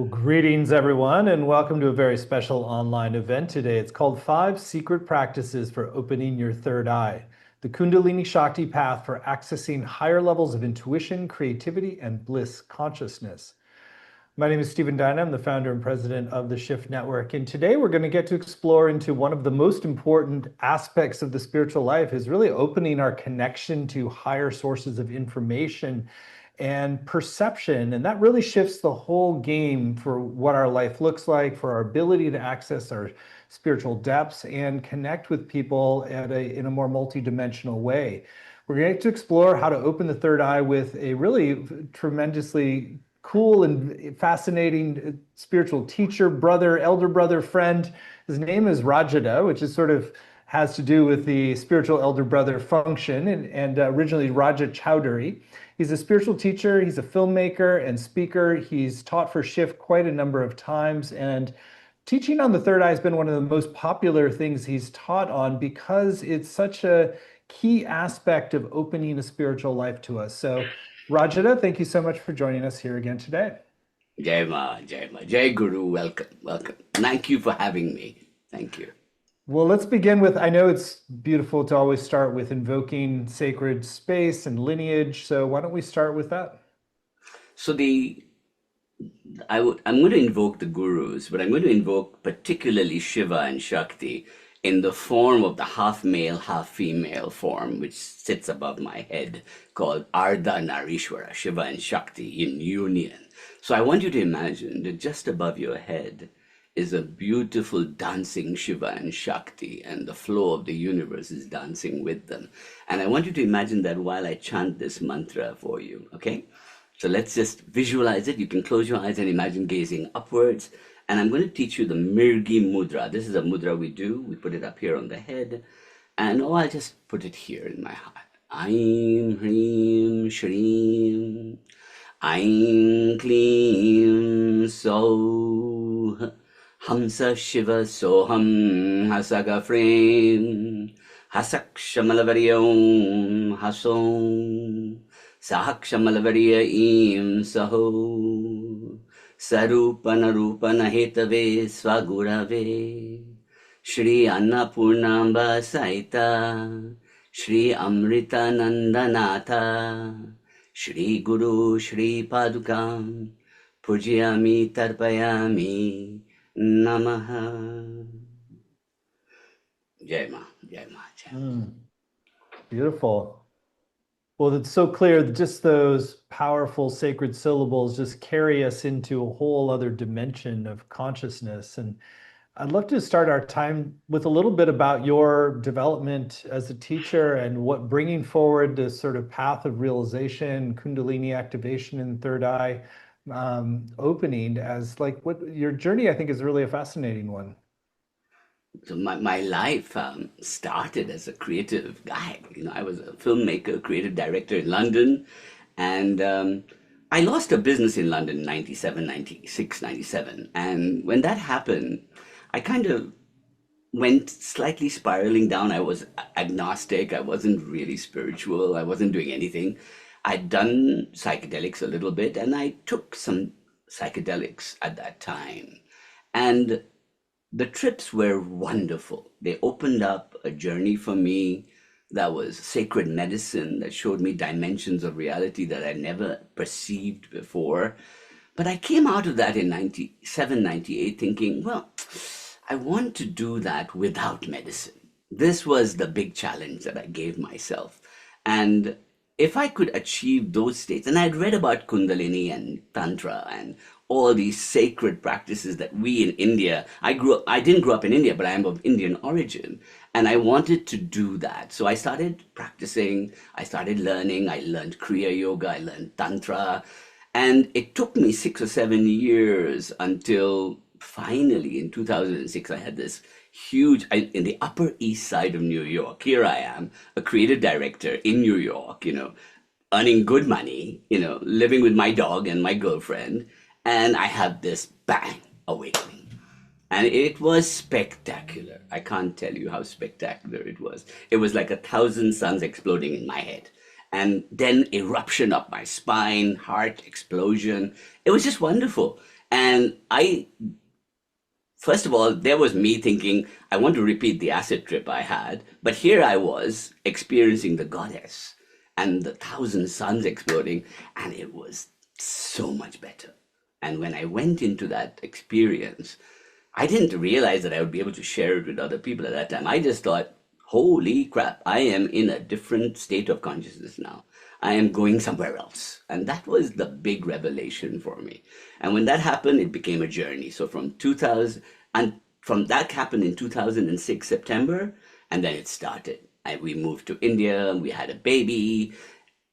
Well, greetings everyone, and welcome to a very special online event today. It's called 5 Secret Practices for Opening Your Third Eye, the Kundalini Shakti path for accessing higher levels of intuition, creativity, and bliss consciousness. My name is Stephen Dyna. I'm the founder and president of the Shift Network. And today we're going to get to explore into one of the most important aspects of the spiritual life is really opening our connection to higher sources of information and perception. And that really shifts the whole game for what our life looks like, for our ability to access our spiritual depths and connect with people in a more multidimensional way. We're going to explore how to open the third eye with a really tremendously cool and fascinating spiritual teacher, brother, elder brother, friend. His name is Rajada, which is sort of has to do with the spiritual elder brother function, and originally Raja Choudhury. He's a spiritual teacher, he's a filmmaker and speaker. He's taught for Shift quite a number of times, and teaching on the third eye has been one of the most popular things he's taught on because it's such a key aspect of opening a spiritual life to us. So Rajada, thank you so much for joining us here again today. Jai Ma, Jai Ma, Jai Guru, welcome, welcome. Thank you for having me. Thank you. Well, let's begin with, I know it's beautiful to always start with invoking sacred space and lineage. So why don't we start with that? So I'm going to invoke the gurus, but I'm going to invoke particularly Shiva and Shakti in the form of the half male, half female form, which sits above my head, called Ardha Narishwara, Shiva and Shakti in union. So I want you to imagine that just above your head is a beautiful dancing Shiva and Shakti, and the flow of the universe is dancing with them. And I want you to imagine that while I chant this mantra for you, okay? So let's just visualize it. You can close your eyes and imagine gazing upwards. And I'm going to teach you the Mirgi Mudra. This is a mudra we do. We put it up here on the head. And I'll just put it here in my heart. Aim, Hreem, Shreem. Aim, Kleem, So. Hamsa Shiva Soham Hasaga Frame. Hasak Shamalavariyom Hasom. Sahak Shamalavarya Im Saho. Sarupana Rupana Hetave Swagurave Shri Annapurnamba Saita Shri Amrita Nandanatha Shri Guru Shri Padukam Pujyami Tarpayami Namaha. Jai Ma, Jai Ma, Jai Ma. Beautiful. Well, it's so clear that just those powerful sacred syllables just carry us into a whole other dimension of consciousness. And I'd love to start our time with a little bit about your development as a teacher and what bringing forward this sort of path of realization, Kundalini activation in third eye, opening as like what your journey, I think, is really a fascinating one. So my life started as a creative guy. I was a filmmaker, creative director in London. And I lost a business in London in 97, 96, 97. And when that happened, I kind of went slightly spiraling down. I was agnostic. I wasn't really spiritual. I wasn't doing anything. I'd done psychedelics a little bit, and I took some psychedelics at that time. And the trips were wonderful. They opened up a journey for me that was sacred medicine, that showed me dimensions of reality that I never perceived before. But I came out of that in 97, 98 thinking, well, I want to do that without medicine. This was the big challenge that I gave myself. And if I could achieve those states, and I'd read about Kundalini and Tantra and all these sacred practices that we in India, I didn't grow up in India, but I am of Indian origin. And I wanted to do that. So I started practicing, I started learning, I learned Kriya yoga, I learned Tantra. And it took me 6 or 7 years until finally in 2006, I had this huge, in the Upper East Side of New York. Here I am, a creative director in New York, earning good money, living with my dog and my girlfriend. And I had this bang awakening. And it was spectacular. I can't tell you how spectacular it was. It was like 1,000 suns exploding in my head. And then eruption up my spine, heart explosion. It was just wonderful. And first of all, there was me thinking, I want to repeat the acid trip I had. But here I was experiencing the goddess and the thousand suns exploding, and it was so much better. And when I went into that experience, I didn't realize that I would be able to share it with other people at that time. I just thought, holy crap, I am in a different state of consciousness now. I am going somewhere else. And that was the big revelation for me. And when that happened, it became a journey. So from 2000, and from that happened in 2006, September, and then it started. We moved to India, we had a baby.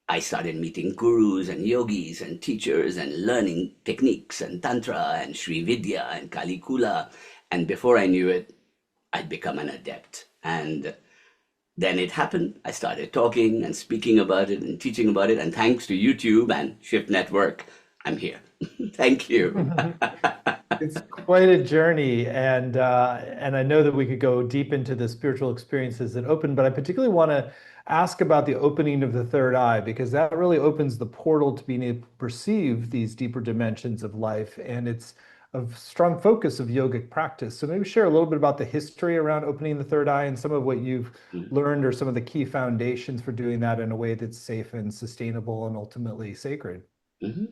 I started meeting gurus and yogis and teachers and learning techniques and Tantra and Sri Vidya and Kali Kula. And before I knew it, I'd become an adept. And then it happened. I started talking and speaking about it and teaching about it. And thanks to YouTube and Shift Network, I'm here. Thank you. It's quite a journey, and I know that we could go deep into the spiritual experiences that open, but I particularly want to ask about the opening of the third eye, because that really opens the portal to being able to perceive these deeper dimensions of life, and it's a strong focus of yogic practice. So maybe share a little bit about the history around opening the third eye and some of what you've learned or some of the key foundations for doing that in a way that's safe and sustainable and ultimately sacred. Mm-hmm.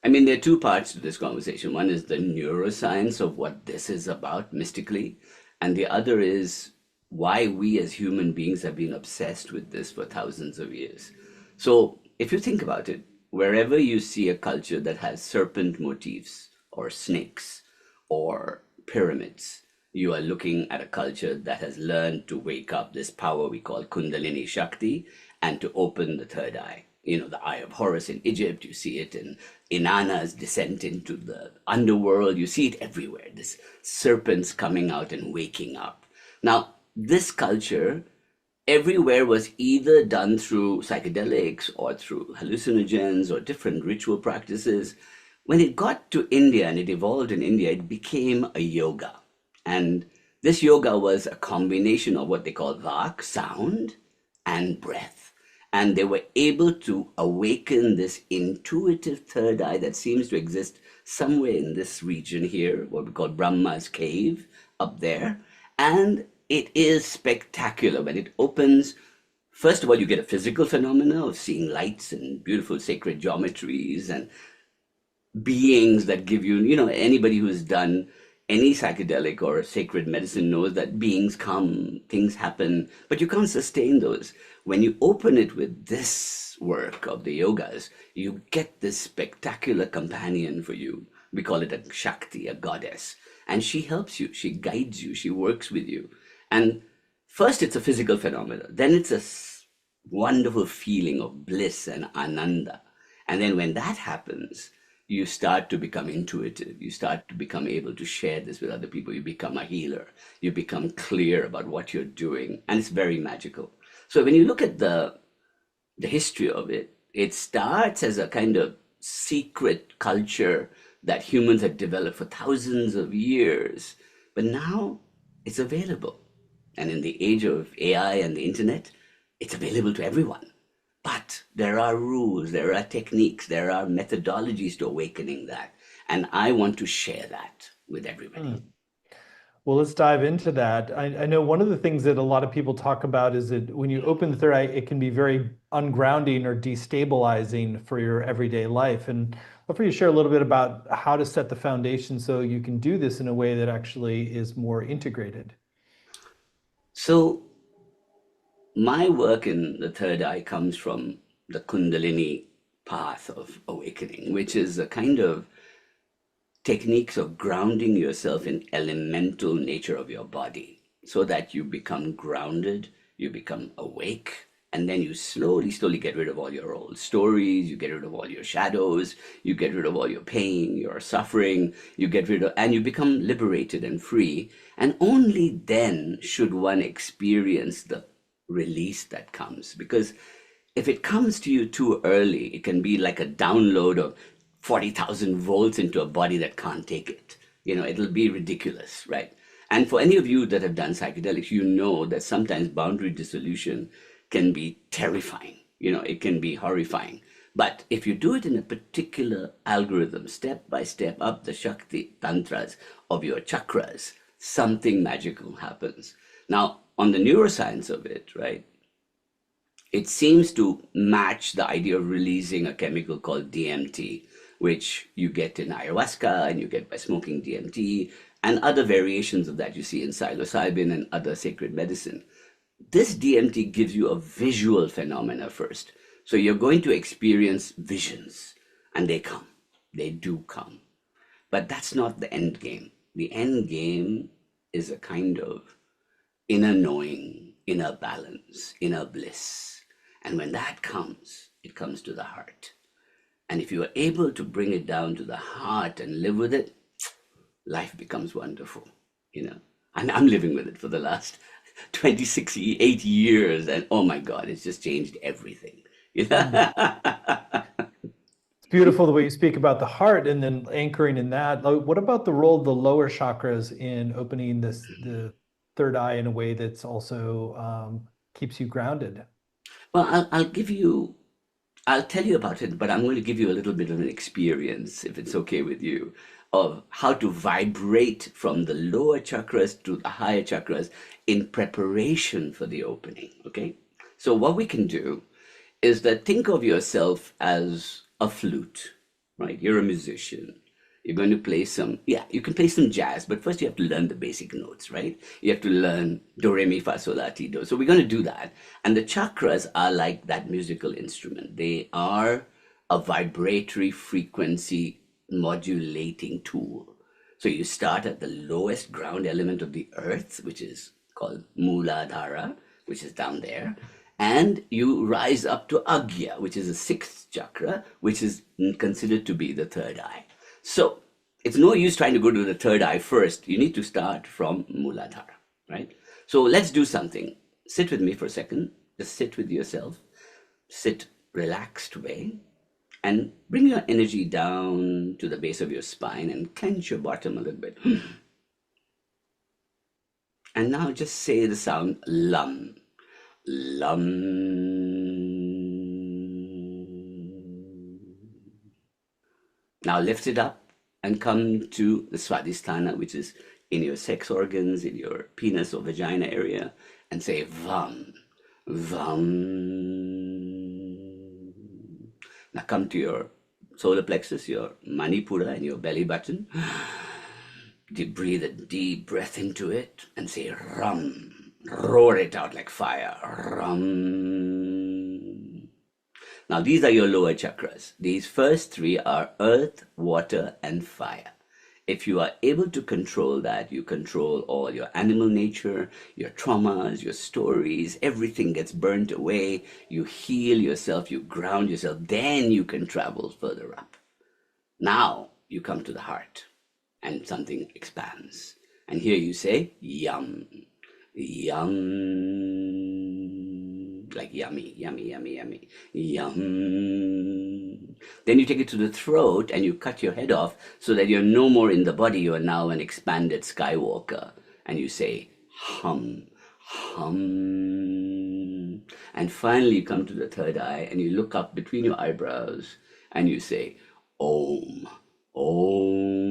I mean, there are two parts to this conversation. One is the neuroscience of what this is about mystically, and the other is why we as human beings have been obsessed with this for thousands of years. So if you think about it, wherever you see a culture that has serpent motifs or snakes or pyramids, you are looking at a culture that has learned to wake up this power we call Kundalini Shakti and to open the third eye. You know, the Eye of Horus in Egypt, you see it in Inanna's descent into the underworld, you see it everywhere, this serpents coming out and waking up. Now, this culture everywhere was either done through psychedelics or through hallucinogens or different ritual practices. When it got to India and it evolved in India, it became a yoga. And this yoga was a combination of what they call vak, sound, and breath. And they were able to awaken this intuitive third eye that seems to exist somewhere in this region here, what we call Brahma's cave up there. And it is spectacular when it opens. First of all, you get a physical phenomena of seeing lights and beautiful sacred geometries and beings that give you, you know, anybody who's done any psychedelic or sacred medicine knows that beings come, things happen, but you can't sustain those. When you open it with this work of the yogas, you get this spectacular companion for you. We call it a Shakti, a goddess. And she helps you, she guides you, she works with you. And first it's a physical phenomenon, then it's a wonderful feeling of bliss and ananda. And then when that happens, you start to become intuitive. You start to become able to share this with other people. You become a healer. You become clear about what you're doing. And it's very magical. So when you look at the history of it, it starts as a kind of secret culture that humans have developed for thousands of years. But now it's available. And in the age of AI and the internet, it's available to everyone. But there are rules, there are techniques, there are methodologies to awakening that. And I want to share that with everybody. Well, let's dive into that. I know one of the things that a lot of people talk about is that when you open the third eye, it can be very ungrounding or destabilizing for your everyday life. And I'd love for you to share a little bit about how to set the foundation so you can do this in a way that actually is more integrated. So my work in the third eye comes from the Kundalini path of awakening, which is a kind of techniques of grounding yourself in elemental nature of your body so that you become grounded, you become awake, and then you slowly get rid of all your old stories, you get rid of all your shadows, you get rid of all your pain, your suffering, you get rid of, and you become liberated and free. And only then should one experience the release that comes. Because if it comes to you too early, it can be like a download of 40,000 volts into a body that can't take it. You know, it'll be ridiculous, right? And for any of you that have done psychedelics, you know that sometimes boundary dissolution can be terrifying. You know, it can be horrifying. But if you do it in a particular algorithm, step by step up the Shakti tantras of your chakras, something magical happens. Now, on the neuroscience of it, right, it seems to match the idea of releasing a chemical called DMT, which you get in ayahuasca and you get by smoking DMT and other variations of that you see in psilocybin and other sacred medicine. This DMT gives you a visual phenomena first. So you're going to experience visions, and they come. They do come. But that's not the end game. The end game is a kind of inner knowing, inner balance, inner bliss. And when that comes, it comes to the heart. And if you are able to bring it down to the heart and live with it, life becomes wonderful, you know. And I'm living with it for the last 26, 8 years. And oh my God, it's just changed everything. You know? It's beautiful the way you speak about the heart and then anchoring in that. What about the role of the lower chakras in opening the third eye in a way that's also keeps you grounded? Well, I'll tell you about it, but I'm going to give you a little bit of an experience, if it's okay with you, of how to vibrate from the lower chakras to the higher chakras in preparation for the opening. Okay? So, what we can do is that think of yourself as a flute, right? You're a musician. You're going to play you can play some jazz, but first you have to learn the basic notes, right? You have to learn do, re, mi, fa, sol, la, ti, do. So we're going to do that. And the chakras are like that musical instrument. They are a vibratory frequency modulating tool. So you start at the lowest ground element of the earth, which is called Muladhara, which is down there. And you rise up to Agya, which is the sixth chakra, which is considered to be the third eye. So it's no use trying to go to the third eye first. You need to start from Muladhara, right? So let's do something. Sit with me for a second. Just sit with yourself. Sit relaxed way. And bring your energy down to the base of your spine and clench your bottom a little bit. And now just say the sound LUM. LUM. Now lift it up and come to the Swadhisthana, which is in your sex organs, in your penis or vagina area, and say VAM. VAM. Now come to your solar plexus, your Manipura, and your belly button. Breathe a deep breath into it and say RAM. Roar it out like fire. RAM. Now these are your lower chakras. These first three are earth, water, and fire. If you are able to control that, you control all your animal nature, your traumas, your stories, everything gets burnt away. You heal yourself, you ground yourself, then you can travel further up. Now you come to the heart and something expands. And here you say, yum, yum, like yummy, yummy, yummy, yummy, yum. Then you take it to the throat and you cut your head off so that you're no more in the body. You are now an expanded Skywalker. And you say, hum, hum. And finally you come to the third eye and you look up between your eyebrows and you say, Om, Om.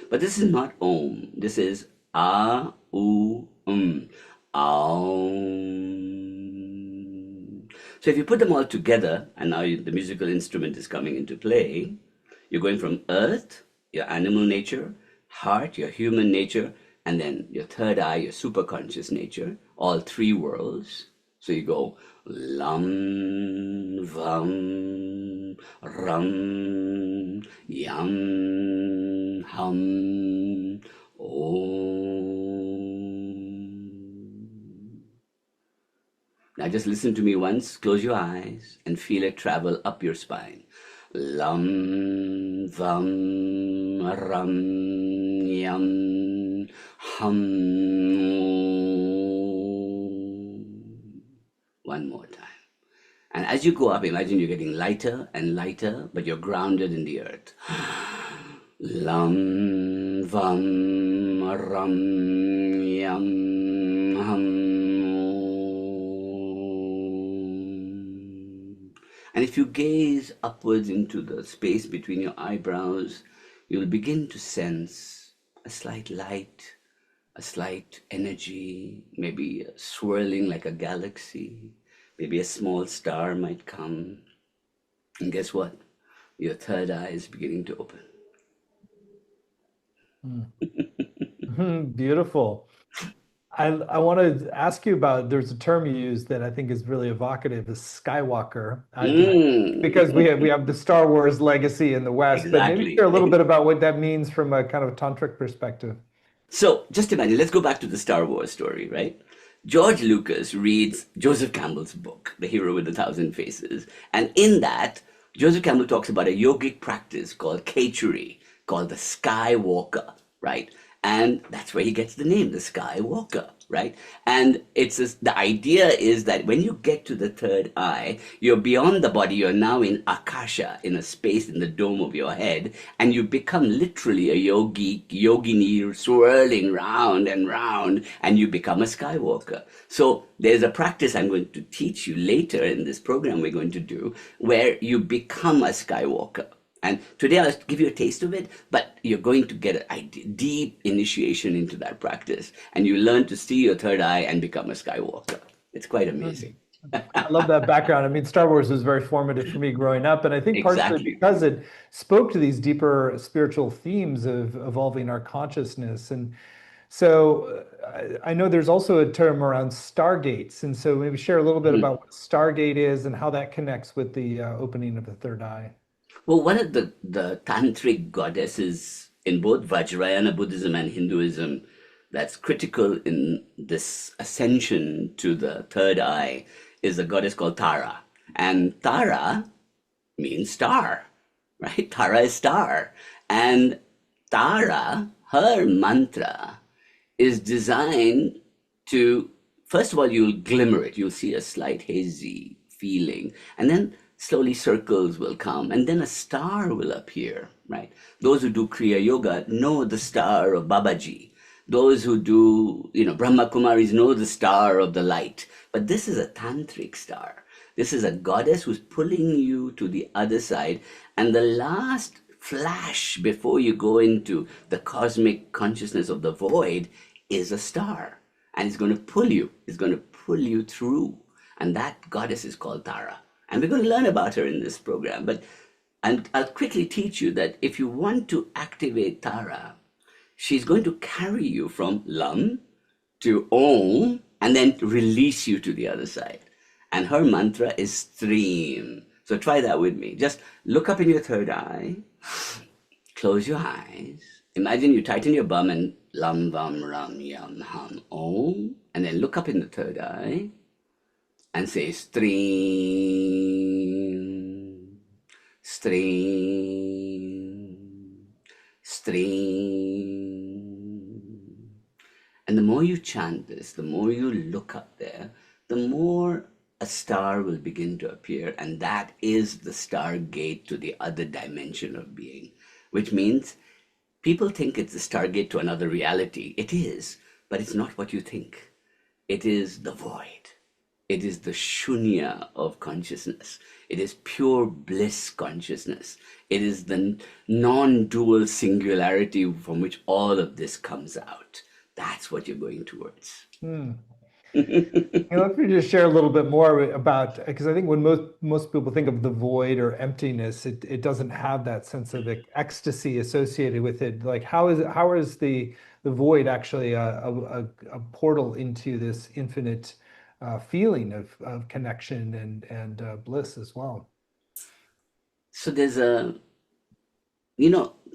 But this is not Om. This is A, U, Aum. So if you put them all together, and now the musical instrument is coming into play, you're going from earth, your animal nature, heart, your human nature, and then your third eye, your superconscious nature, all three worlds. So you go lam, vam, ram, yam, hum, om. Now just listen to me once, close your eyes and feel it travel up your spine. Lam, vam, ram, yam, hum. One more time. And as you go up, imagine you're getting lighter and lighter, but you're grounded in the earth. Lam, vam, ram, yam, hum. And if you gaze upwards into the space between your eyebrows, you'll begin to sense a slight light, a slight energy, maybe swirling like a galaxy. Maybe a small star might come. And guess what? Your third eye is beginning to open. Beautiful. I want to ask you about, there's a term you use that I think is really evocative, is Skywalker. Because Mm, we have the Star Wars legacy in the West, but maybe share exactly. a little bit about what that means from a kind of tantric perspective. So just imagine, let's go back to the Star Wars story, right? George Lucas reads Joseph Campbell's book, The Hero with a Thousand Faces. And in that, Joseph Campbell talks about a yogic practice called Choudhury, called the Skywalker, right? And that's where he gets the name, the Skywalker, right? And the idea is that when you get to the third eye, you're beyond the body, you're now in Akasha, in a space in the dome of your head, and you become literally a yogini swirling round and round, and you become a Skywalker. So there's a practice I'm going to teach you later in this program we're going to do, where you become a Skywalker. And today I'll give you a taste of it, but you're going to get a deep initiation into that practice, and you learn to see your third eye and become a Skywalker. It's quite amazing. I love that background. I mean, Star Wars was very formative for me growing up, and I think partially Exactly. because it spoke to these deeper spiritual themes of evolving our consciousness. And so I know there's also a term around stargates, and so maybe share a little bit Mhm. about what stargate is and how that connects with the opening of the third eye. Well, one of the tantric goddesses in both Vajrayana Buddhism and Hinduism that's critical in this ascension to the third eye is a goddess called Tara. And Tara means star, right? Tara is star. And Tara, her mantra is designed to, first of all, you'll glimmer it, you'll see a slight hazy feeling, and then slowly circles will come, and then a star will appear, right? Those who do Kriya Yoga know the star of Babaji. Those who do, Brahma Kumaris know the star of the light. But this is a tantric star. This is a goddess who's pulling you to the other side. And the last flash before you go into the cosmic consciousness of the void is a star. And it's going to pull you through. And that goddess is called Tara. And we're going to learn about her in this program. But I'll quickly teach you that if you want to activate Tara, she's going to carry you from Lam to Om and then release you to the other side. And her mantra is stream. So try that with me. Just look up in your third eye, close your eyes. Imagine you tighten your bum and Lam Vam Ram Yam Ham Om. And then look up in the third eye and say stream, stream, stream. And the more you chant this, the more you look up there, the more a star will begin to appear. And that is the star gate to the other dimension of being, which means people think it's the stargate to another reality. It is, but it's not what you think. It is the void. It is the shunya of consciousness. It is pure bliss consciousness. It is the non-dual singularity from which all of this comes out. That's what you're going towards. Hmm. Let me just share a little bit more about, because I think when most people think of the void or emptiness, it doesn't have that sense of ecstasy associated with it. Like how is the void actually a portal into this infinite feeling of connection and bliss as well? So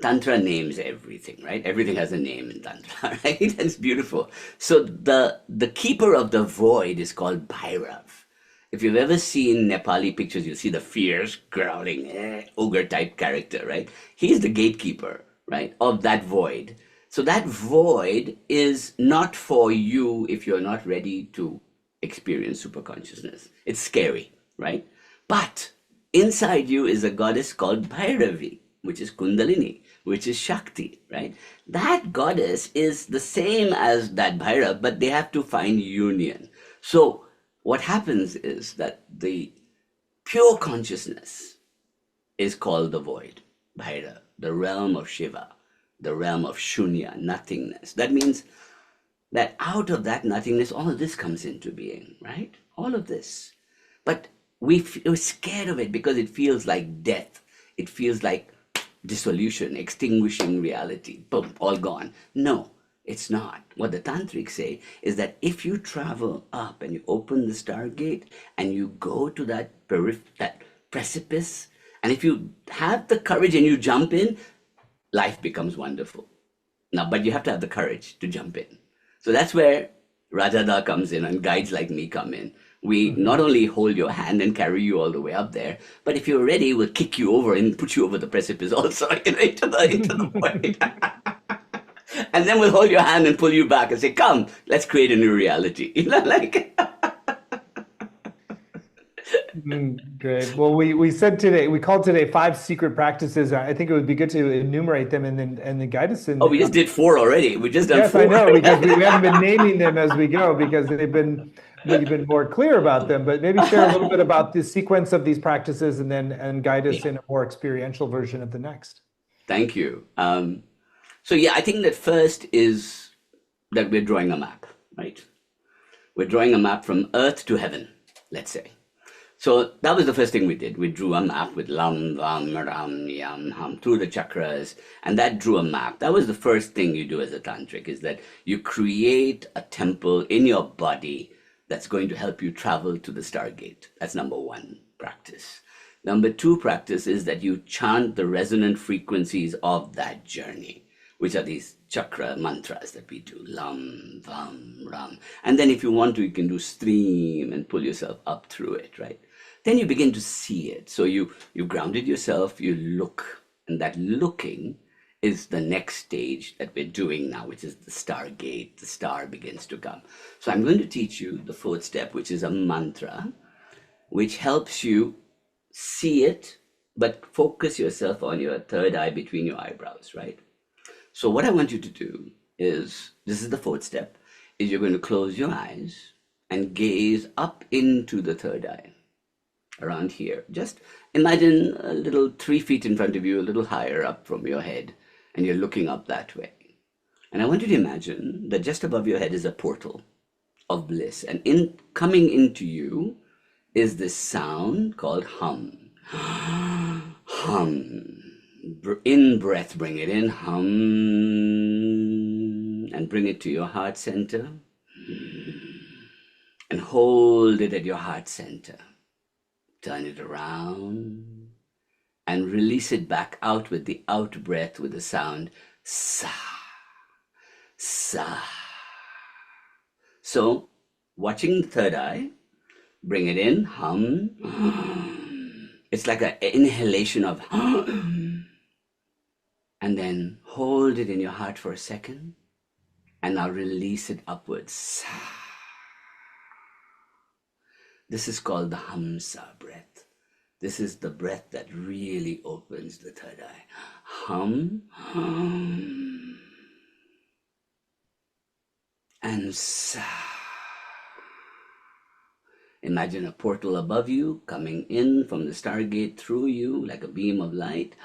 Tantra names everything, right? Everything has a name in Tantra, right? That's beautiful. So the keeper of the void is called Bhairav. If you've ever seen Nepali pictures, you see the fierce, growling, ogre type character, right? He's the gatekeeper, right, of that void. So that void is not for you if you're not ready to experience superconsciousness. It's scary, right? But inside you is a goddess called Bhairavi, which is Kundalini, which is Shakti, right? That goddess is the same as that Bhairav, but they have to find union. So what happens is that the Pure consciousness is called the void, Bhaira, the realm of Shiva, the realm of Shunya, nothingness. That means that out of that nothingness, all of this comes into being, right? All of this. But we're scared of it because it feels like death. It feels like dissolution, extinguishing reality. Boom, all gone. No, it's not. What the Tantrics say is that if you travel up and you open the stargate and you go to that precipice, and if you have the courage and you jump in, life becomes wonderful. Now, but you have to have the courage to jump in. So that's where Rajada comes in and guides like me come in. We not only hold your hand and carry you all the way up there, but if you're ready, we'll kick you over and put you over the precipice also, into the void. And then we'll hold your hand and pull you back and say, come, let's create a new reality. Like Great. Well, we said today, we called today 5 secret practices. I think it would be good to enumerate them and then guide us in. Oh, we just did 4 already. We just done Yes, 4. I know, because we haven't been naming them as we go because we've been more clear about them. But maybe share a little bit about the sequence of these practices and guide us in a more experiential version of the next. Thank you. So yeah, I think that first is that we're drawing a map, right? We're drawing a map from earth to heaven, let's say. So that was the first thing we did. We drew a map with lam, vam, ram, yam, ham, through the chakras, and that drew a map. That was the first thing you do as a tantric, is that you create a temple in your body that's going to help you travel to the stargate. That's number 1 practice. Number 2 practice is that you chant the resonant frequencies of that journey, which are these chakra mantras that we do, lam, vam, ram. And then if you want to, you can do stream and pull yourself up through it, right? Then you begin to see it. So you've grounded yourself, you look, and that looking is the next stage that we're doing now, which is the stargate. The star begins to come. So I'm going to teach you the 4th step, which is a mantra, which helps you see it, but focus yourself on your 3rd eye between your eyebrows, right? So what I want you to do is, this is the 4th step, is you're going to close your eyes and gaze up into the 3rd eye, around here. Just imagine a little 3 feet in front of you, a little higher up from your head, and you're looking up that way. And I want you to imagine that just above your head is a portal of bliss. And coming into you is this sound called hum. Hum. In breath, bring it in, hum, and bring it to your heart center, and hold it at your heart center. Turn it around, and release it back out with the out breath with the sound sa, sa. So, watching the 3rd eye, bring it in, hum. It's like an inhalation of and then hold it in your heart for a second, and now release it upwards. This is called the Hamsa breath. This is the breath that really opens the 3rd eye. Hum, hum, and sa. Imagine a portal above you coming in from the stargate through you like a beam of light.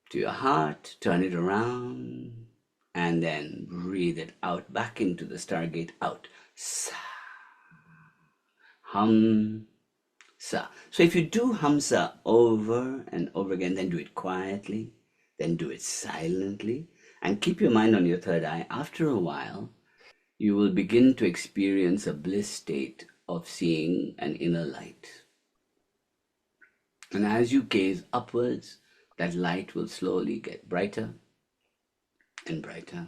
To your heart, turn it around, and then breathe it out back into the stargate, out. Sa. Hum, sa. So if you do hamsa over and over again, then do it quietly, then do it silently, and keep your mind on your 3rd eye. After a while, you will begin to experience a bliss state of seeing an inner light. And as you gaze upwards, that light will slowly get brighter and brighter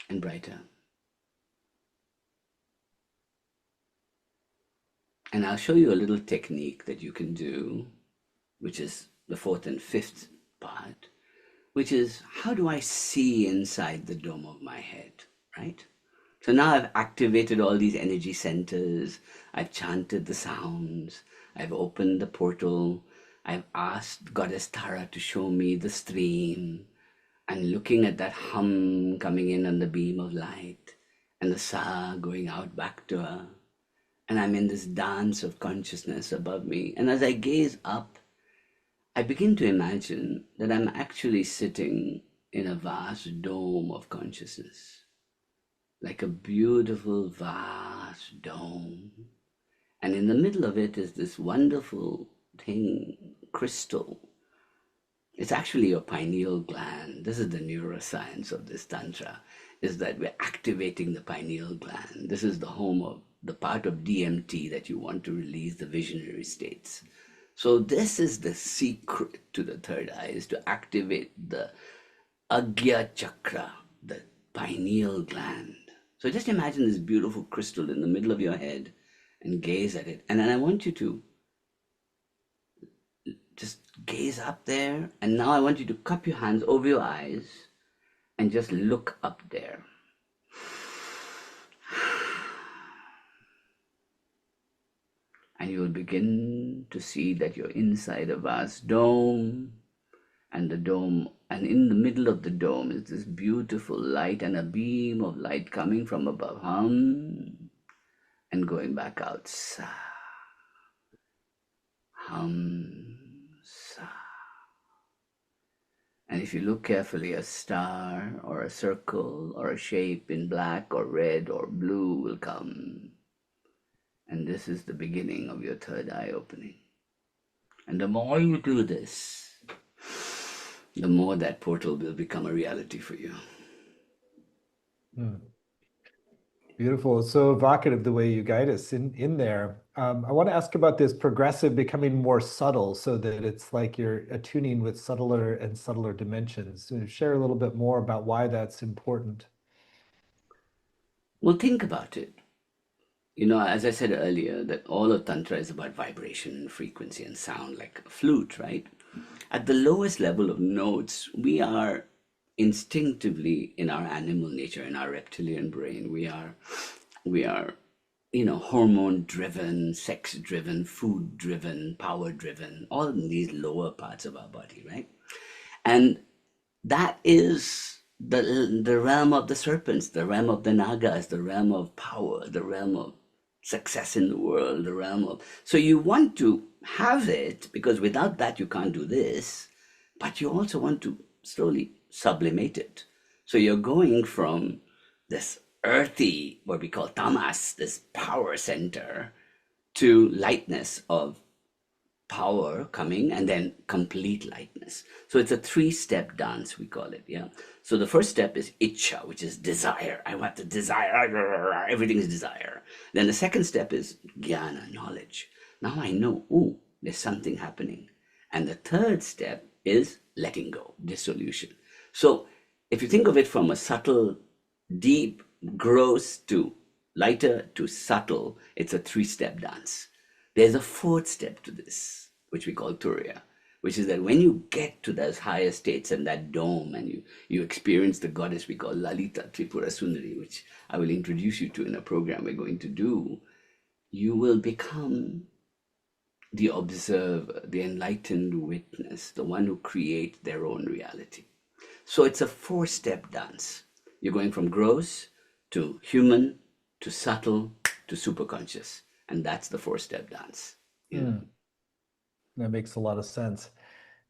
and brighter. And I'll show you a little technique that you can do, which is the 4th and 5th part, which is, how do I see inside the dome of my head, right? So now I've activated all these energy centers, I've chanted the sounds, I've opened the portal, I've asked Goddess Tara to show me the stream. I'm looking at that hum coming in on the beam of light and the sa going out back to her. and I'm in this dance of consciousness above me. And as I gaze up, I begin to imagine that I'm actually sitting in a vast dome of consciousness, like a beautiful, vast dome. And in the middle of it is this wonderful thing, crystal. It's actually your pineal gland. This is the neuroscience of this Tantra, is that we're activating the pineal gland. This is the home of the part of DMT that you want to release, the visionary states. So this is the secret to the third eye, is to activate the Agya chakra, the pineal gland. So just imagine this beautiful crystal in the middle of your head and gaze at it. And then I want you to just gaze up there. And now I want you to cup your hands over your eyes and just look up there. And you will begin to see that you're inside a vast dome. And the dome, and in the middle of the dome is this beautiful light and a beam of light coming from above. Hum. And going back out. Sa. Hum. Sa. And if you look carefully, a star or a circle or a shape in black or red or blue will come. And this is the beginning of your third eye opening. And the more you do this, the more that portal will become a reality for you. Beautiful. It's so evocative the way you guide us in there. I want to ask about this progressive becoming more subtle, so that it's like you're attuning with subtler and subtler dimensions. So share a little bit more about why that's important. Well, think about it. You know, as I said earlier, that all of Tantra is about vibration and frequency and sound, like a flute, right? At the lowest level of notes, we are instinctively, in our animal nature, in our reptilian brain, we are, hormone driven, sex driven, food driven, power driven, all in these lower parts of our body, right? And that is the realm of the serpents, the realm of the nagas, the realm of power, the realm of success in the world, the realm of. So you want to have it, because without that you can't do this, but you also want to slowly sublimate it. So you're going from this earthy, what we call tamas, this power center, to lightness of power coming, and then complete lightness. So it's a 3-step dance, we call it. Yeah. So the first step is ichcha, which is desire. I want the desire. Everything is desire. Then the second step is jnana, knowledge. Now I know, oh, there's something happening. And the third step is letting go, dissolution. So if you think of it from a subtle, deep, gross to lighter to subtle, it's a 3-step dance. There's a 4th step to this, which we call Turiya, which is that when you get to those higher states and that dome, and you experience the goddess we call Lalita Tripura Sundari, which I will introduce you to in a program we're going to do, you will become the observer, the enlightened witness, the one who creates their own reality. So it's a 4-step dance. You're going from gross to human to subtle to superconscious. And that's the 4-step dance. Yeah. That makes a lot of sense.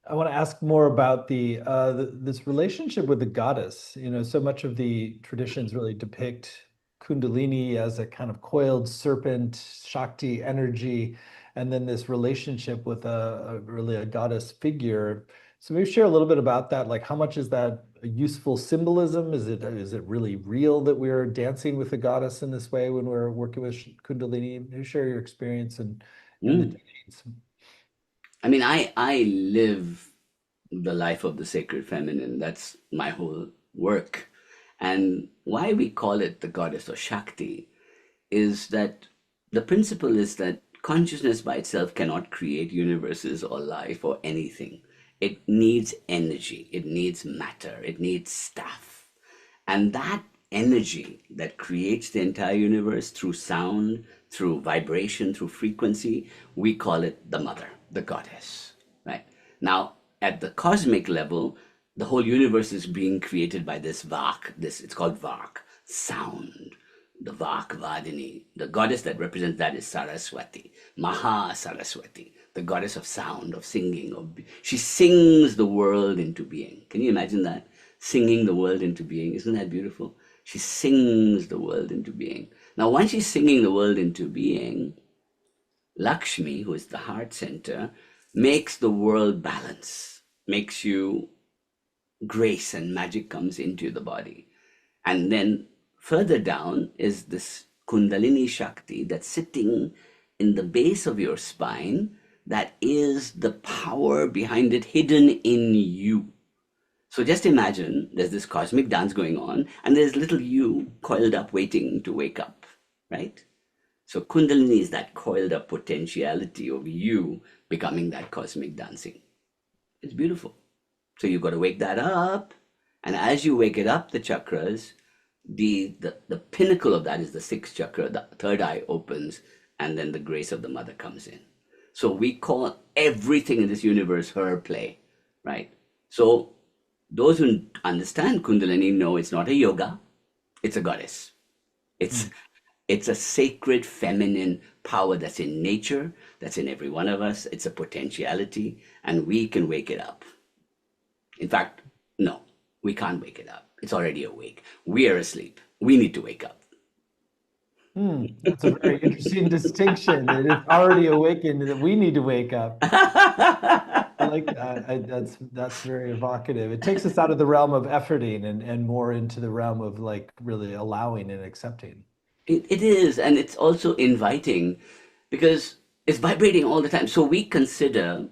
I want to ask more about this relationship with the goddess. You know, so much of the traditions really depict Kundalini as a kind of coiled serpent, Shakti energy, and then this relationship with really a goddess figure. So maybe share a little bit about that. Like, how much is that a useful symbolism? Is it really real that we're dancing with the goddess in this way when we're working with Kundalini? Maybe share your experience and the techniques. I mean, I live the life of the sacred feminine. That's my whole work. And why we call it the goddess or Shakti is that the principle is that consciousness by itself cannot create universes or life or anything. It needs energy, it needs matter, it needs stuff. And that energy that creates the entire universe through sound, through vibration, through frequency, we call it the mother, the goddess, right? Now, at the cosmic level, the whole universe is being created by this Vak, it's called Vak, sound. the Vakvadini. The goddess that represents that is Saraswati, Maha Saraswati, the goddess of sound, of singing. She sings the world into being. Can you imagine that? Singing the world into being. Isn't that beautiful? She sings the world into being. Now, once she's singing the world into being, Lakshmi, who is the heart center, makes the world balance, makes you grace and magic comes into the body. And then further down is this Kundalini Shakti that's sitting in the base of your spine, that is the power behind it hidden in you. So just imagine there's this cosmic dance going on and there's little you coiled up waiting to wake up, right? So Kundalini is that coiled up potentiality of you becoming that cosmic dancing. It's beautiful. So you've got to wake that up. And as you wake it up, the chakras, the pinnacle of that is the sixth chakra. The third eye opens and then the grace of the mother comes in. So we call everything in this universe her play, right? So those who understand Kundalini know it's not a yoga, it's a goddess. It's a sacred feminine power that's in nature, that's in every one of us. It's a potentiality, and we can wake it up. In fact, no, we can't wake it up. It's already awake. We are asleep. We need to wake up. That's a very interesting distinction. It is already awakened that we need to wake up. I like that. That's very evocative. It takes us out of the realm of efforting and more into the realm of like really allowing and accepting. It is, and it's also inviting because it's vibrating all the time. So we consider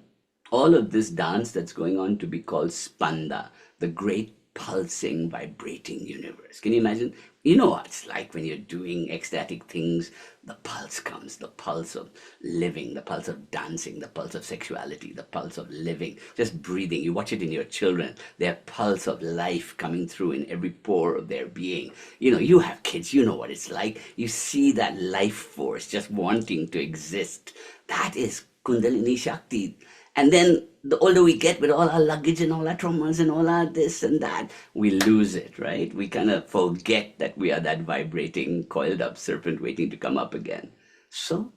all of this dance that's going on to be called Spanda, the great pulsing, vibrating universe. Can you imagine? You know what it's like when you're doing ecstatic things, the pulse comes, the pulse of living, the pulse of dancing, the pulse of sexuality, the pulse of living, just breathing. You watch it in your children, their pulse of life coming through in every pore of their being. You know, you have kids, you know what it's like. You see that life force just wanting to exist. That is Kundalini Shakti. And then the older we get with all our luggage and all our traumas and all our this and that, we lose it, right? We kind of forget that we are that vibrating, coiled up serpent waiting to come up again. So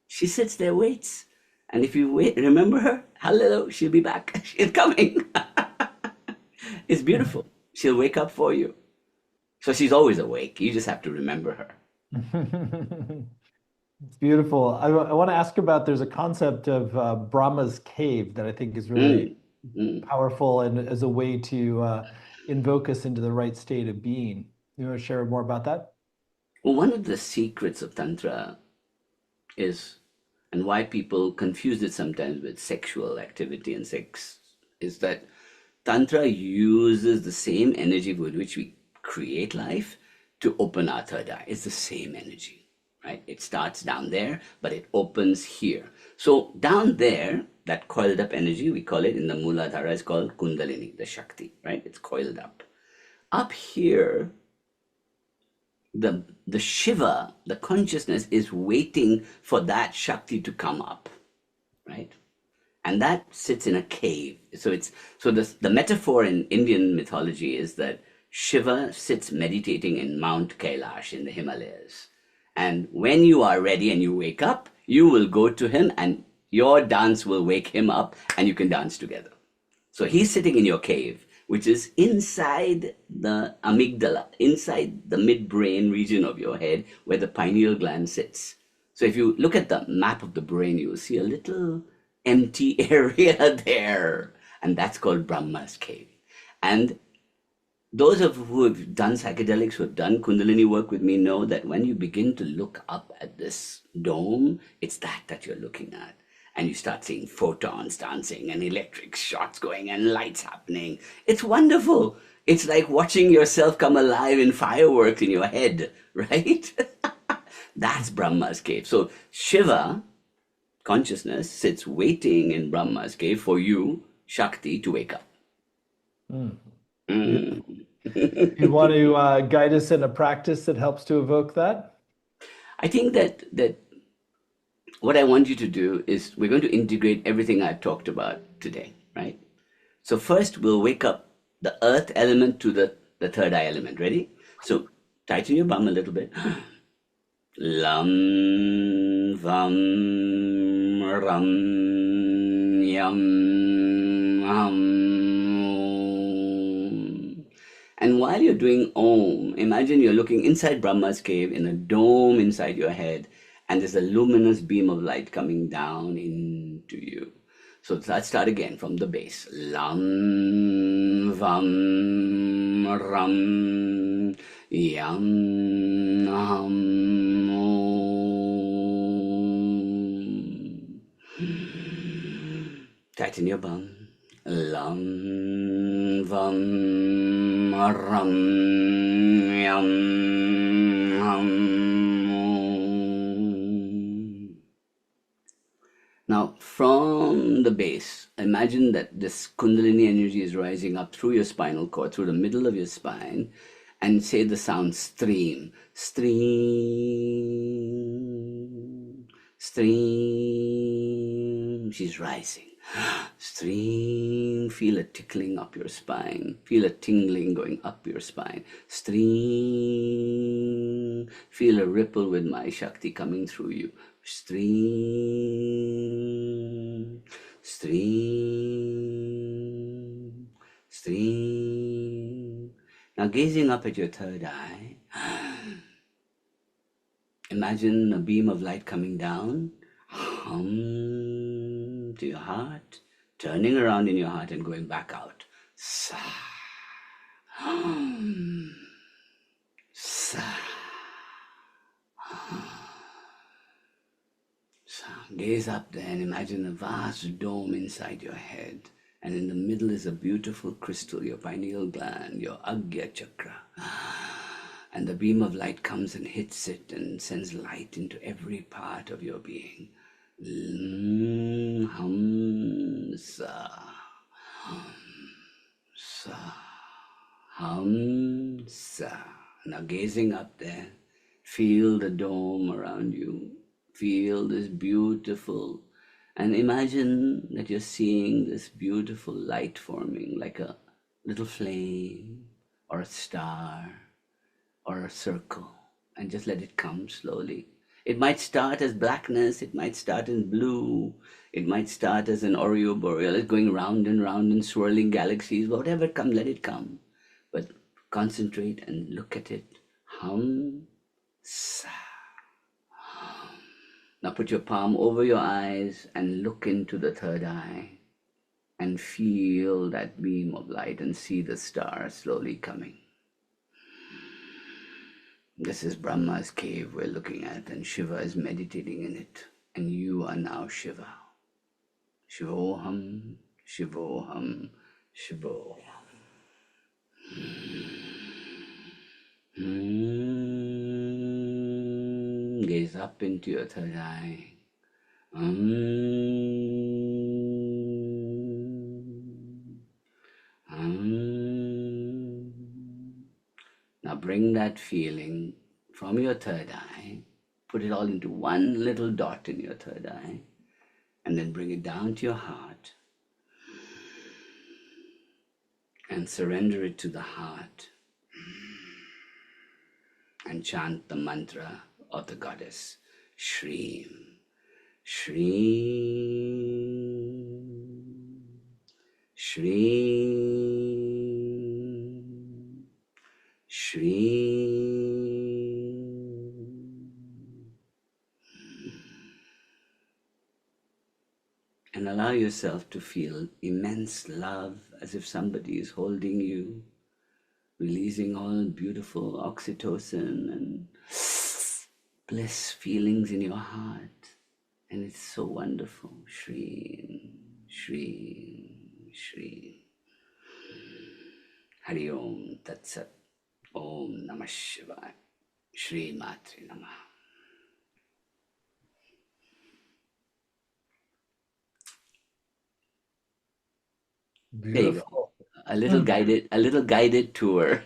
she sits there, waits. And if you wait, remember her, hello, she'll be back. She's coming. It's beautiful. She'll wake up for you. So she's always awake. You just have to remember her. It's beautiful. I want to ask about, there's a concept of Brahma's cave that I think is really powerful and as a way to invoke us into the right state of being. You want to share more about that? Well, one of the secrets of Tantra is, and why people confuse it sometimes with sexual activity and sex, is that Tantra uses the same energy with which we create life to open our third eye. It's the same energy. Right? It starts down there, but it opens here. So down there, that coiled up energy, we call it in the Muladhara, is called Kundalini, the Shakti, right? It's coiled up. Up here, the Shiva, the consciousness is waiting for that Shakti to come up, right? And that sits in a cave. So the metaphor in Indian mythology is that Shiva sits meditating in Mount Kailash in the Himalayas. And when you are ready and you wake up, you will go to him and your dance will wake him up and you can dance together. So he's sitting in your cave, which is inside the amygdala, inside the midbrain region of your head where the pineal gland sits. So if you look at the map of the brain, you will see a little empty area there. And that's called Brahma's cave. And those who have done psychedelics, who have done Kundalini work with me know that when you begin to look up at this dome, it's that you're looking at. And you start seeing photons dancing and electric shots going and lights happening. It's wonderful. It's like watching yourself come alive in fireworks in your head, right? That's Brahma's cave. So Shiva, consciousness, sits waiting in Brahma's cave for you, Shakti, to wake up. You want to guide us in a practice that helps to evoke that? I think that what I want you to do is we're going to integrate everything I've talked about today, right? So first we'll wake up the earth element to the third eye element. Ready? So tighten your bum a little bit. Lam vam ram yam hum. And while you're doing Om, imagine you're looking inside Brahma's cave in a dome inside your head, and there's a luminous beam of light coming down into you. So let's start again from the base. Lam vam ram yam hum om. Tighten your bum. Lam vam ram yam hum om. Now, from the base, imagine that this Kundalini energy is rising up through your spinal cord, through the middle of your spine, and say the sound stream. Stream. Stream. She's rising. Stream. Feel a tickling up your spine. Feel a tingling going up your spine. Stream. Feel a ripple with my Shakti coming through you. Stream, stream, stream. Now gazing up at your third eye, imagine a beam of light coming down, hum, to your heart, turning around in your heart and going back out. Sa, hum, sa, hum. Gaze up there and imagine a vast dome inside your head, and in the middle is a beautiful crystal, your pineal gland, your Agya chakra. And the beam of light comes and hits it and sends light into every part of your being. Hum, sa, hum, sa, hum, sa. Now gazing up there, feel the dome around you. Feel this beautiful, and imagine that you're seeing this beautiful light forming like a little flame or a star or a circle, and just let it come slowly. It might start as blackness, it might start in blue, it might start as an Oreo borealis going round and swirling galaxies, whatever comes, let it come. But concentrate and look at it. Hum, sa. Now put your palm over your eyes and look into the third eye and feel that beam of light and see the star slowly coming. This is Brahma's cave we're looking at, and Shiva is meditating in it, and you are now Shiva. Shivoham, Shivoham, Shivoham. Gaze up into your third eye. Now bring that feeling from your third eye, put it all into one little dot in your third eye, and then bring it down to your heart and surrender it to the heart and chant the mantra of the goddess, Shreem, Shreem, Shreem, Shreem. And allow yourself to feel immense love as if somebody is holding you, releasing all beautiful oxytocin and bliss feelings in your heart. And it's so wonderful. Shreem, Shreem, Shreem. Hari Om Tat Sat. Om Namah Shivaya. Shri Matri Namah. There you go. A little guided tour.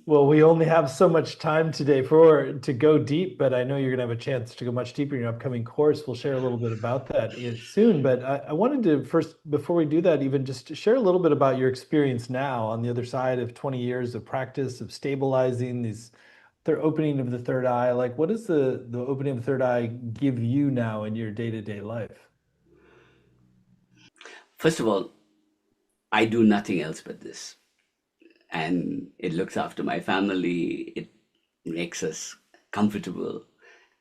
Well, Well, we only have so much time today for to go deep, but I know you're going to have a chance to go much deeper in your upcoming course. We'll share a little bit about that soon. But I wanted to first, before we do that, even just to share a little bit about your experience now on the other side of 20 years of practice of stabilizing these, their opening of the third eye. Like, what does the opening of the third eye give you now in your day-to-day life? First of all, I do nothing else but this. And it looks after my family. It makes us comfortable.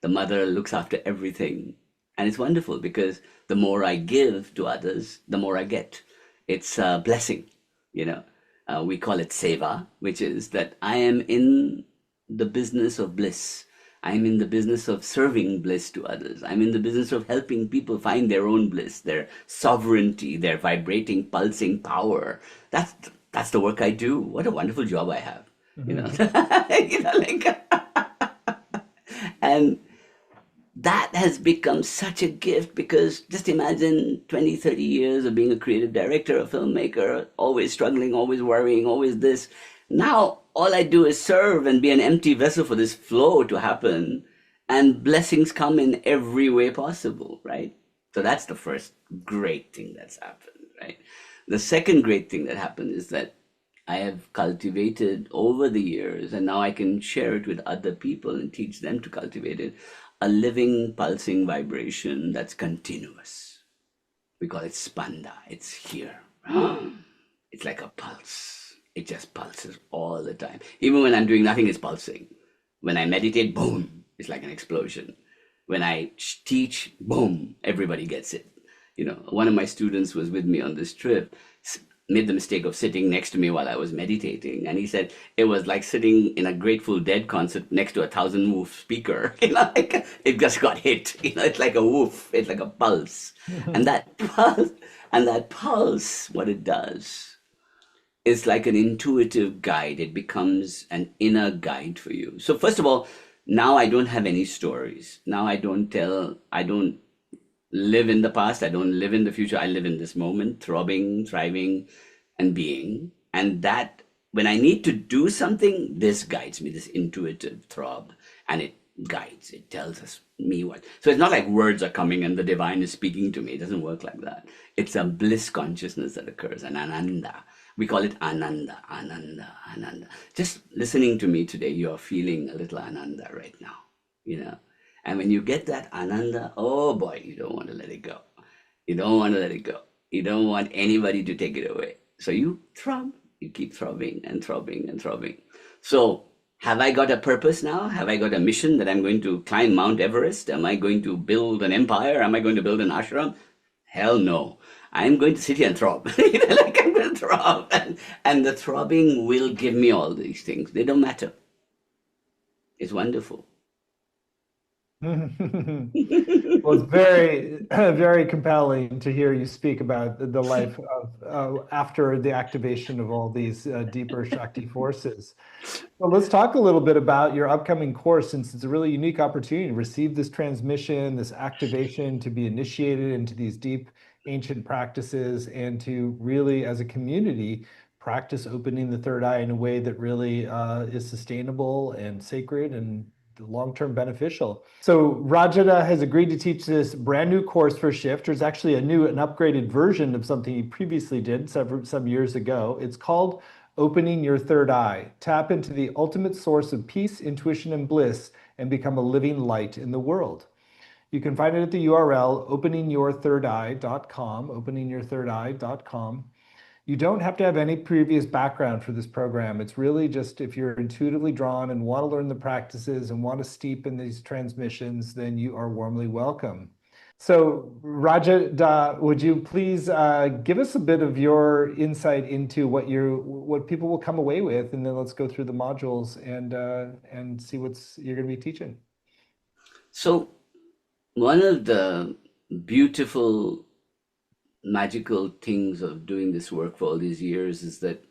The mother looks after everything. And it's wonderful because the more I give to others, the more I get. It's a blessing, you know. We call it seva, which is that I am in the business of bliss. I'm in the business of serving bliss to others. I'm in the business of helping people find their own bliss, their sovereignty, their vibrating, pulsing power. That's the work I do. What a wonderful job I have. You know, Mhm. you know, like, and that has become such a gift because just imagine 20, 30 years of being a creative director, a filmmaker, always struggling, always worrying, always this. Now, all I do is serve and be an empty vessel for this flow to happen, and blessings come in every way possible, right? So that's the first great thing that's happened, right? The second great thing that happened is that I have cultivated over the years, and now I can share it with other people and teach them to cultivate it, a living, pulsing vibration that's continuous. We call it spanda. It's here. It's like a pulse. It just pulses all the time. Even when I'm doing nothing, it's pulsing. When I meditate, boom, it's like an explosion. When I teach, boom, everybody gets it. You know, one of my students was with me on this trip, made the mistake of sitting next to me while I was meditating. And he said it was like sitting in a Grateful Dead concert next to a thousand woof speaker. You know, like it just got hit. You know, it's like a woof, it's like a pulse. And that pulse, what it does is like an intuitive guide. It becomes an inner guide for you. So first of all, now I don't have any stories. Now I don't live in the past. I don't live in the future. I live in this moment, throbbing, thriving, and being. And that when I need to do something, this guides me, this intuitive throb, and it guides, it tells us me what. So it's not like words are coming and the divine is speaking to me. It doesn't work like that. It's a bliss consciousness that occurs, an ananda. We call it ananda, ananda, ananda. Just listening to me today, you're feeling a little ananda right now, you know. And when you get that ananda, oh boy, you don't want to let it go. You don't want to let it go. You don't want anybody to take it away. So you throb, you keep throbbing and throbbing and throbbing. So have I got a purpose now? Have I got a mission that I'm going to climb Mount Everest? Am I going to build an empire? Am I going to build an ashram? Hell no. I'm going to sit here and throb. You know, like I'm going to throb. And the throbbing will give me all these things. They don't matter. It's wonderful. Well, it's very, very compelling to hear you speak about the life of after the activation of all these deeper Shakti forces. Well, let's talk a little bit about your upcoming course, since it's a really unique opportunity to receive this transmission, this activation, to be initiated into these deep ancient practices, and to really, as a community, practice opening the third eye in a way that really is sustainable and sacred and long-term beneficial. So Rajada has agreed to teach this brand new course for shifters, actually an upgraded version of something he previously did some years ago. It's called Opening Your Third Eye. Tap into the ultimate source of peace, intuition, and bliss, and become a living light in the world. You can find it at the URL openingyourthirdeye.com, openingyourthirdeye.com. You don't have to have any previous background for this program. It's really just if you're intuitively drawn and want to learn the practices and want to steep in these transmissions, then you are warmly welcome. So Rajada, would you please give us a bit of your insight into what people will come away with, and then let's go through the modules and see what's you're going to be teaching. So one of the beautiful magical things of doing this work for all these years is that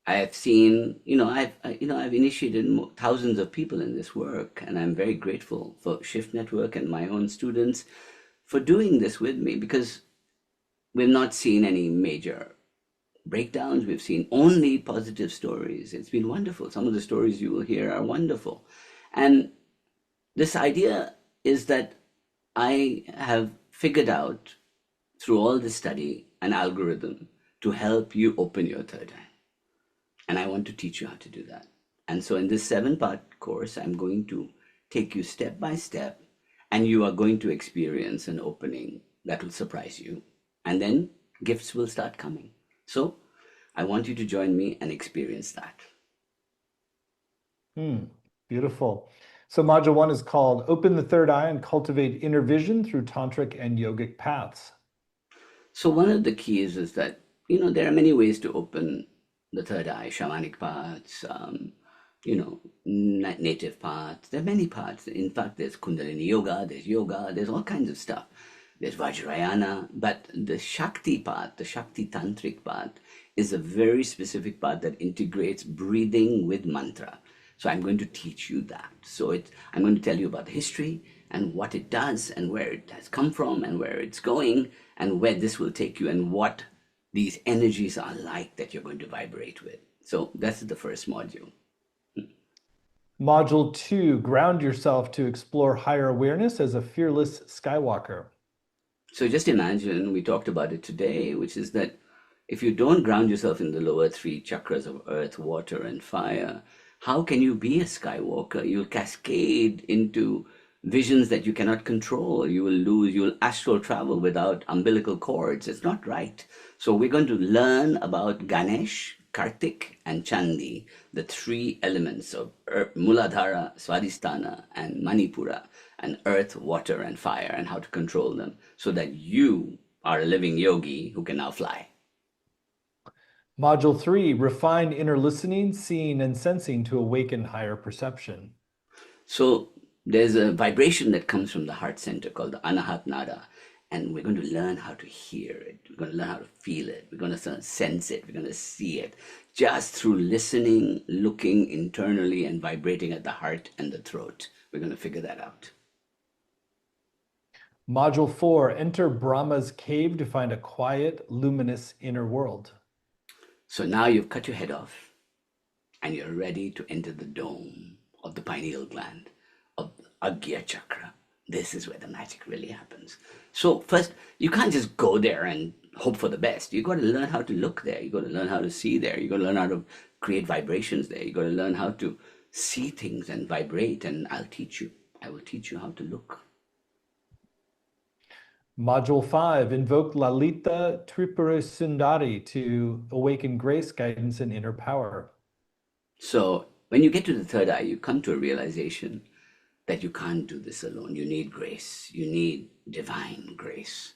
I have seen, I've initiated thousands of people in this work, and I'm very grateful for Shift Network and my own students for doing this with me, because we've not seen any major breakdowns. We've seen only positive stories. It's been wonderful. Some of the stories you will hear are wonderful. And this idea is that I have figured out through all this study an algorithm to help you open your third eye. And I want to teach you how to do that. And so in this 7-part course, I'm going to take you step by step, and you are going to experience an opening that will surprise you. And then gifts will start coming. So I want you to join me and experience that. Beautiful. So module 1 is called Open the Third Eye and Cultivate Inner Vision Through Tantric and Yogic Paths. So one of the keys is that, there are many ways to open the third eye, shamanic paths, native paths. There are many paths. In fact, there's Kundalini yoga, there's all kinds of stuff. There's Vajrayana, but the Shakti path, the Shakti Tantric path, is a very specific path that integrates breathing with mantra. So I'm going to teach you that. So I'm going to tell you about the history and what it does and where it has come from and where it's going and where this will take you and what these energies are like that you're going to vibrate with. So that's the first module. Module 2, Ground Yourself to Explore Higher Awareness as a Fearless Skywalker. So just imagine, we talked about it today, which is that if you don't ground yourself in the lower 3 chakras of earth, water, and fire, how can you be a Skywalker? You'll cascade into visions that you cannot control. You'll astral travel without umbilical cords. It's not right. So we're going to learn about Ganesh, Kartik, and Chandi, the 3 elements of Muladhara, Swadhisthana, and Manipura, and earth, water, and fire, and how to control them so that you are a living yogi who can now fly. Module 3, Refine Inner Listening, Seeing, and Sensing to Awaken Higher Perception. So there's a vibration that comes from the heart center called the Anahat Nada, and we're going to learn how to hear it. We're going to learn how to feel it. We're going to sense it. We're going to see it just through listening, looking internally, and vibrating at the heart and the throat. We're going to figure that out. Module 4, Enter Brahma's cave to find a quiet, luminous inner world. So now you've cut your head off and you're ready to enter the dome of the pineal gland, of Agya Chakra. This is where the magic really happens. So first, you can't just go there and hope for the best. You got to learn how to look there. You got to learn how to see there. You got to learn how to create vibrations there. You got to learn how to see things and vibrate, and I'll teach you. I will teach you how to look. Module 5, Invoke Lalita Tripura Sundari to awaken grace, guidance, and inner power. So when you get to the third eye, you come to a realization that you can't do this alone. You need grace. You need divine grace.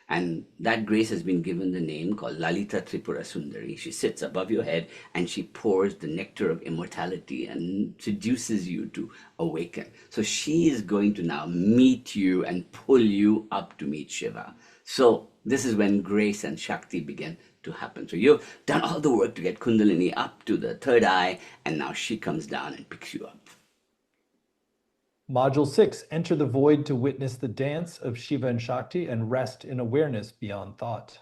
And that grace has been given the name called Lalita Tripura Sundari. She sits above your head and she pours the nectar of immortality and seduces you to awaken. So she is going to now meet you and pull you up to meet Shiva. So this is when grace and Shakti begin to happen. So you've done all the work to get Kundalini up to the third eye, and now she comes down and picks you up. Module 6, Enter the void to witness the dance of Shiva and Shakti and rest in awareness beyond thought.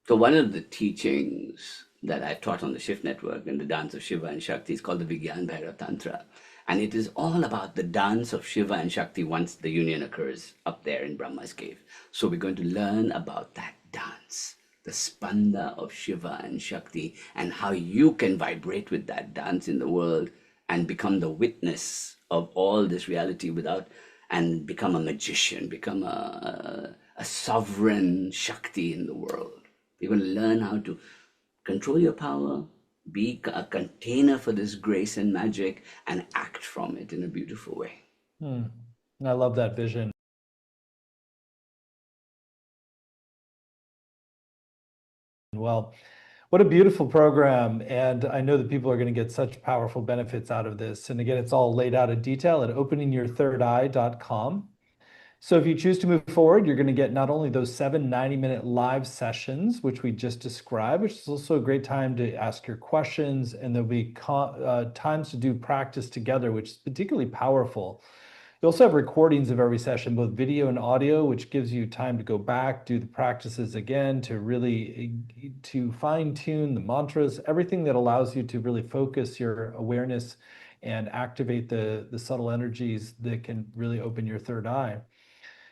So one of the teachings that I've taught on the Shift Network in the dance of Shiva and Shakti is called the Vigyan Bhairav Tantra. And it is all about the dance of Shiva and Shakti once the union occurs up there in Brahma's cave. So we're going to learn about that dance, the spanda of Shiva and Shakti, and how you can vibrate with that dance in the world and become the witness of all this reality and become a magician, become a sovereign Shakti in the world. You're going to learn how to control your power, be a container for this grace and magic, and act from it in a beautiful way. I love that vision. Well, what a beautiful program. And I know that people are going to get such powerful benefits out of this. And again, it's all laid out in detail at openingyourthirdeye.com. So if you choose to move forward, you're going to get not only those 7 90-minute live sessions, which we just described, which is also a great time to ask your questions, and there'll be times to do practice together, which is particularly powerful. You also have recordings of every session, both video and audio, which gives you time to go back, do the practices again, to really to fine tune the mantras, everything that allows you to really focus your awareness and activate the subtle energies that can really open your third eye.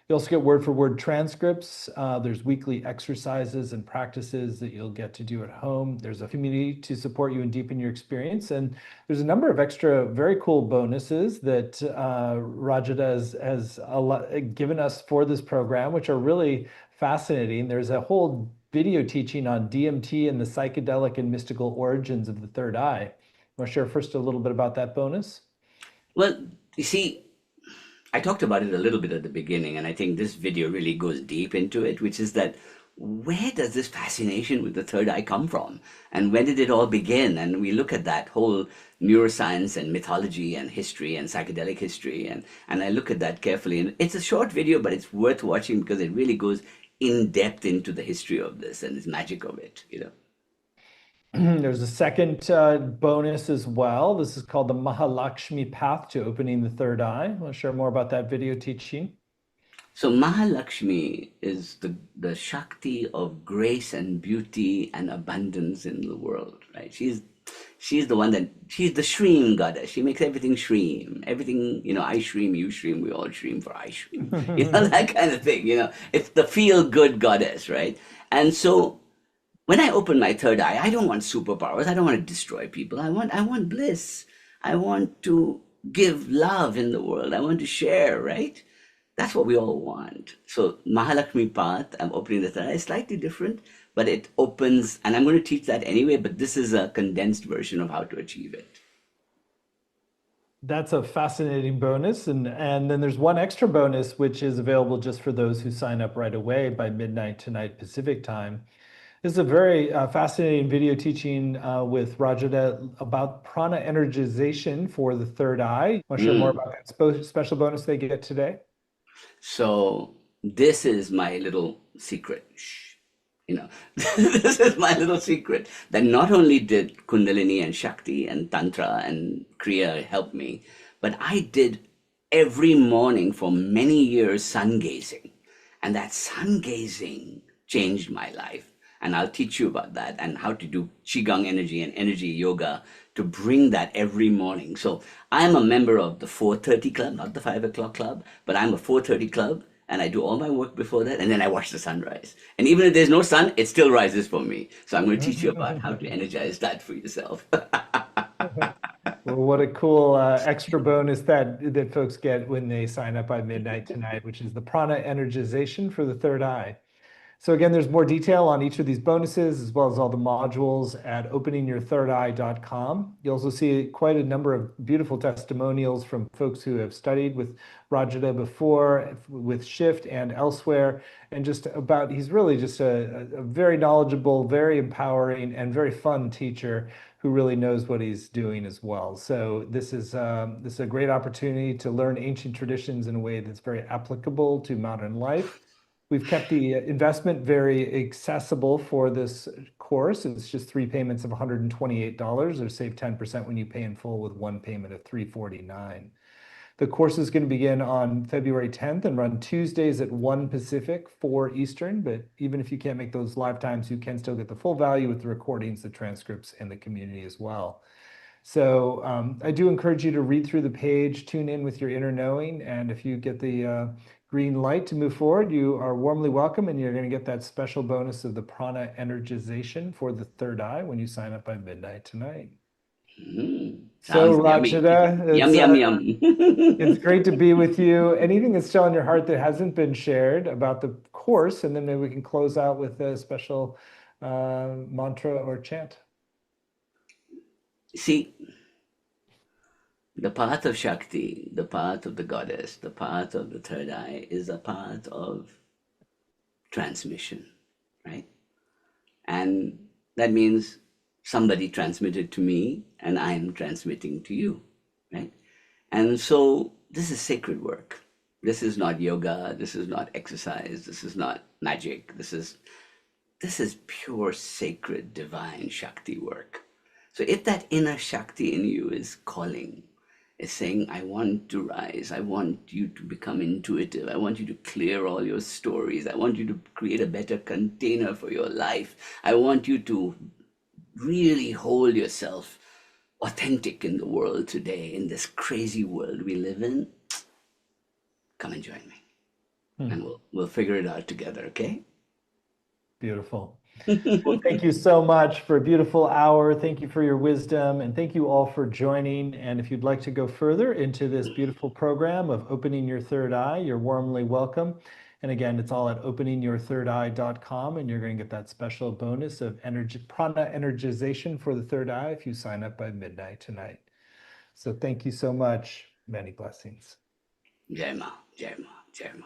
You also get word for word transcripts. There's weekly exercises and practices that you'll get to do at home. There's a community to support you and deepen your experience. And there's a number of extra very cool bonuses that Rajada has given us for this program, which are really fascinating. There's a whole video teaching on DMT and the psychedelic and mystical origins of the third eye. Want to share first a little bit about that bonus? Well, you see, I talked about it a little bit at the beginning, and I think this video really goes deep into it, which is that where does this fascination with the third eye come from? And when did it all begin? And we look at that whole neuroscience and mythology and history and psychedelic history, and I look at that carefully. And it's a short video, but it's worth watching because it really goes in depth into the history of this and the magic of it, you know. There's a second bonus as well. This is called the Mahalakshmi Path to Opening the Third Eye. Want to share more about that video teaching? So Mahalakshmi is the Shakti of grace and beauty and abundance in the world, right? She's the one that, she's the Shreem goddess. She makes everything Shreem. Everything, you know, I Shreem, you Shreem, we all Shreem for I Shreem. You know, that kind of thing, you know. It's the feel-good goddess, right? And so when I open my third eye, I don't want superpowers. I don't want to destroy people. I want bliss. I want to give love in the world. I want to share, right? That's what we all want. So Mahalakshmi Path, I'm opening the third eye, is slightly different, but it opens, and I'm going to teach that anyway, but this is a condensed version of how to achieve it. That's a fascinating bonus. And then there's one extra bonus, which is available just for those who sign up right away by midnight tonight Pacific time. This is a very fascinating video teaching with Rajada about prana energization for the third eye. Want to share more about that special bonus they get today? So this is my little secret. Shh. You know, this is my little secret that not only did Kundalini and Shakti and Tantra and Kriya help me, but I did every morning for many years sun gazing. And that sun gazing changed my life. And I'll teach you about that and how to do Qigong energy and energy yoga to bring that every morning. So I'm a member of the 4:30 club, not the 5 o'clock club, but I'm a 4:30 club, and I do all my work before that, and then I watch the sunrise. And even if there's no sun, it still rises for me. So I'm going to teach you about how to energize that for yourself. Well, what a cool extra bonus that folks get when they sign up by midnight tonight, which is the prana energization for the third eye. So again, there's more detail on each of these bonuses, as well as all the modules at openingyourthirdeye.com. You'll also see quite a number of beautiful testimonials from folks who have studied with Rajada before, with Shift and elsewhere, and just about, he's really just a very knowledgeable, very empowering, and very fun teacher who really knows what he's doing as well. So this is a great opportunity to learn ancient traditions in a way that's very applicable to modern life. We've kept the investment very accessible for this course. It's just 3 payments of $128, or save 10% when you pay in full with one payment of $349. The course is going to begin on February 10th and run Tuesdays at 1 Pacific, 4 Eastern. But even if you can't make those live times, you can still get the full value with the recordings, the transcripts, and the community as well. So I do encourage you to read through the page, tune in with your inner knowing, and if you get the green light to move forward, you are warmly welcome, and you're going to get that special bonus of the prana energization for the third eye when you sign up by midnight tonight. So Sounds yummy. Rajada, Yum, yum, yum. it's great to be with you. Anything that's still on your heart that hasn't been shared about the course, and then maybe we can close out with a special mantra or chant. See, the path of Shakti, the path of the goddess, the path of the third eye is a path of transmission, right? And that means somebody transmitted to me and I'm transmitting to you, right? And so this is sacred work. This is not yoga, this is not exercise, this is not magic, this is pure sacred divine Shakti work. So if that inner Shakti in you is calling, is saying, I want to rise. I want you to become intuitive. I want you to clear all your stories. I want you to create a better container for your life. I want you to really hold yourself authentic in the world today, in this crazy world we live in. Come and join me, and we'll figure it out together, okay? Beautiful. Well, thank you so much for a beautiful hour. Thank you for your wisdom, and thank you all for joining. And if you'd like to go further into this beautiful program of opening your third eye, you're warmly welcome. And again, it's all at openingyourthirdeye.com, and you're going to get that special bonus of prana energization for the third eye if you sign up by midnight tonight. So thank you so much. Many blessings. Jai Ma, Jai Ma, Jai Ma.